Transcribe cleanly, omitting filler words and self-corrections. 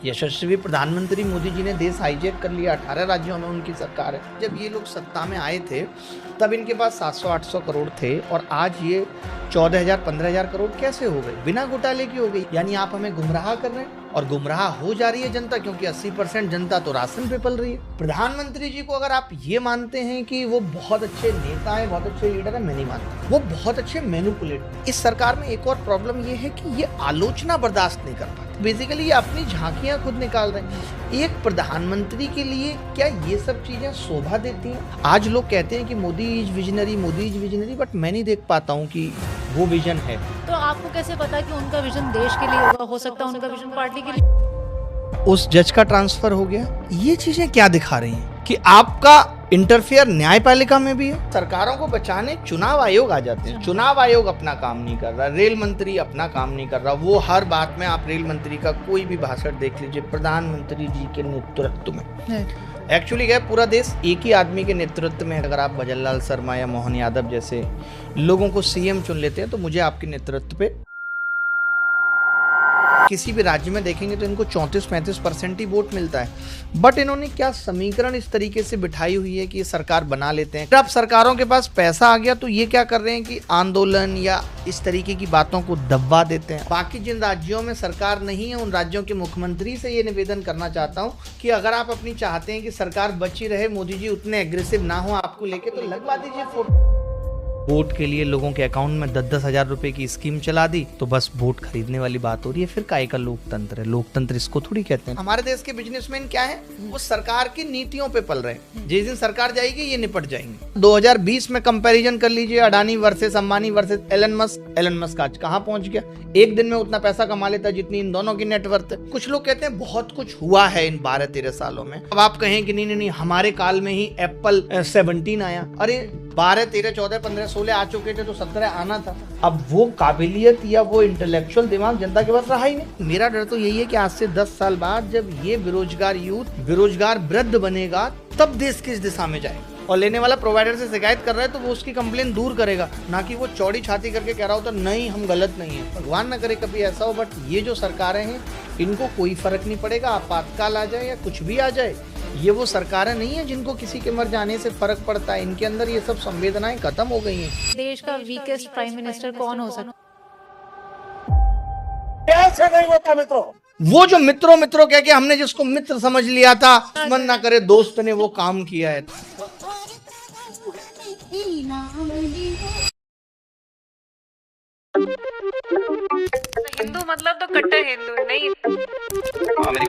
यशस्वी प्रधानमंत्री मोदी जी ने देश हाईजैक कर लिया। 18 राज्यों में उनकी सरकार है। जब ये लोग सत्ता में आए थे तब इनके पास 700-800 करोड़ थे और आज ये 14,000-15,000 करोड़ कैसे हो गए? बिना घोटाले की हो गई। यानी आप हमें गुमराह कर रहे हैं और गुमराह हो जा रही है जनता, क्योंकि 80% जनता तो राशन पे पल रही है। प्रधानमंत्री जी को अगर आप ये मानते हैं कि वो बहुत अच्छे नेता है, बहुत अच्छे लीडर है, मैं नहीं मानता। वो बहुत अच्छे मैनिपुलेटर। इस सरकार में एक और प्रॉब्लम ये है कि ये आलोचना बर्दाश्त नहीं कर पाते। बेसिकली ये अपनी झांकियां खुद निकाल रहे हैं। एक प्रधानमंत्री के लिए क्या ये सब चीजें शोभा देती हैं? आज लोग कहते हैं कि मोदी इज विजनरी, बट मैं नहीं देख पाता हूँ कि वो विजन है। तो आपको कैसे पता कि उनका विजन देश के लिए होगा? हो सकता है उनका विजन पार्टी के लिए। उस जज का ट्रांसफर हो गया। ये चीजें क्या दिखा रही हैं कि आपका इंटरफेयर न्यायपालिका में भी है। सरकारों को बचाने चुनाव आयोग आ जाते हैं। चुनाव आयोग अपना काम नहीं कर रहा, रेल मंत्री अपना काम नहीं कर रहा। वो हर बात में, आप रेल मंत्री का कोई भी भाषण देख लीजिए, प्रधानमंत्री जी के नेतृत्व में। एक्चुअली क्या है, पूरा देश एक ही आदमी के नेतृत्व में। अगर आप भजनलाल शर्मा या मोहन यादव जैसे लोगों को सीएम चुन लेते हैं तो मुझे आपके नेतृत्व पे किसी भी राज्य में देखेंगे तो इनको 34-35% ही वोट मिलता है। बट इन्होंने क्या समीकरण इस तरीके से बिठाई हुई है कि ये सरकार बना लेते हैं। अब सरकारों के पास पैसा आ गया तो ये क्या कर रहे हैं कि आंदोलन या इस तरीके की बातों को दबा देते हैं। बाकी जिन राज्यों में सरकार नहीं है उन राज्यों के मुख्यमंत्री से ये निवेदन करना चाहता हूँ कि अगर आप अपनी चाहते हैं कि सरकार बची रहे, मोदी जी उतने एग्रेसिव ना हो आपको लेके, तो लगवा दीजिए फोटो। वोट के लिए लोगों के अकाउंट में 10-10 हजार रुपए की स्कीम चला दी तो बस वोट खरीदने वाली बात हो रही है। फिर काहे का लोकतंत्र है? लोकतंत्र इसको थोड़ी कहते हैं। हमारे देश के बिजनेसमैन क्या है, वो सरकार की नीतियों पे पल रहे हैं। जिस दिन सरकार जाएगी ये निपट जाएंगे। 2020 में कंपैरिजन कर लीजिए, Adani versus Ambani versus Elon Musk आज कहाँ पहुंच गया? एक दिन में उतना पैसा कमा लेता जितनी इन दोनों की नेटवर्थ है। कुछ लोग कहते हैं बहुत कुछ हुआ है इन 12-13 सालों में। अब आप कहें कि नहीं हमारे काल में ही एप्पल 17 आया। अरे 12, 13, 14, 15, 16 आ चुके थे तो 17 आना था। अब वो काबिलियत या वो इंटेलेक्चुअल दिमाग जनता के पास रहा ही नहीं। मेरा डर तो यही है कि आज से 10 साल बाद जब ये बेरोजगार यूथ बेरोजगार वृद्ध बनेगा तब देश किस दिशा में जाएगा। और लेने वाला प्रोवाइडर से शिकायत कर रहा है तो वो उसकी कंप्लेन दूर करेगा, ना कि वो चौड़ी छाती करके कह रहा होता नहीं हम गलत नहीं है। भगवान न करे कभी ऐसा हो। बट ये जो सरकारें हैं इनको कोई फर्क नहीं पड़ेगा, आपातकाल आ जाए या कुछ भी आ जाए। ये वो सरकारें नहीं है जिनको किसी के मर जाने से फर्क पड़ता है। इनके अंदर ये सब संवेदनाएं खत्म हो गई हैं। देश का वीकेस्ट प्राइम मिनिस्टर कौन हो सकता? कैसे नहीं होता मित्रों? वो जो मित्रों कह के हमने जिसको मित्र समझ लिया था, मन ना करे दोस्त ने वो काम किया है। हिंदू मतलब तो कट्टर हिंदू नहीं।